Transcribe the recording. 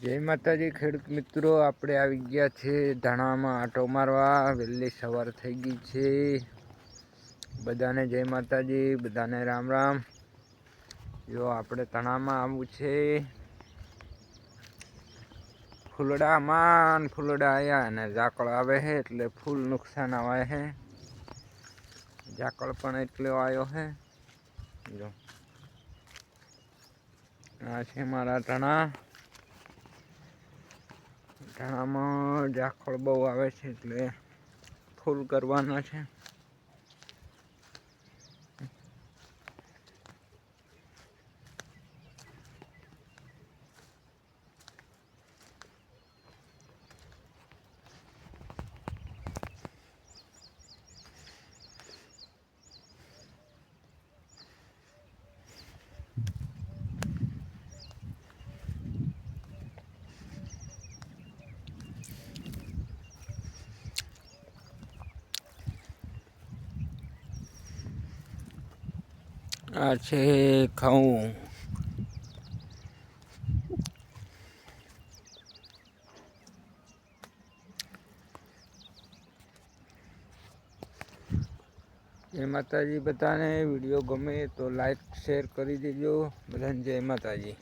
જય માતાજી ખેડૂત મિત્રો, આપણે આવી ગયા છે ધાણામાં આંટો મારવા। વહેલી સવાર થઈ ગઈ છે। બધાને જય માતાજી, બધાને રામ રામ। જો આપણે ધાણામાં આવવું છે। ફૂલડામાં ફૂલડા આવ્યા અને ઝાકળ આવે છે એટલે ફૂલ નુકસાન આવે છે। ઝાકળ પણ એટલો આવ્યો છે। જો આ છે મારા ધાણા। ધાણામાં ઝાકળ બહુ આવે છે એટલે ફૂલ કરવાના છે। આ છે ઘઉં। જય માતાજી। બધાને વિડીયો ગમે તો લાઈક શેર કરી દેજો। બધાને જય માતાજી।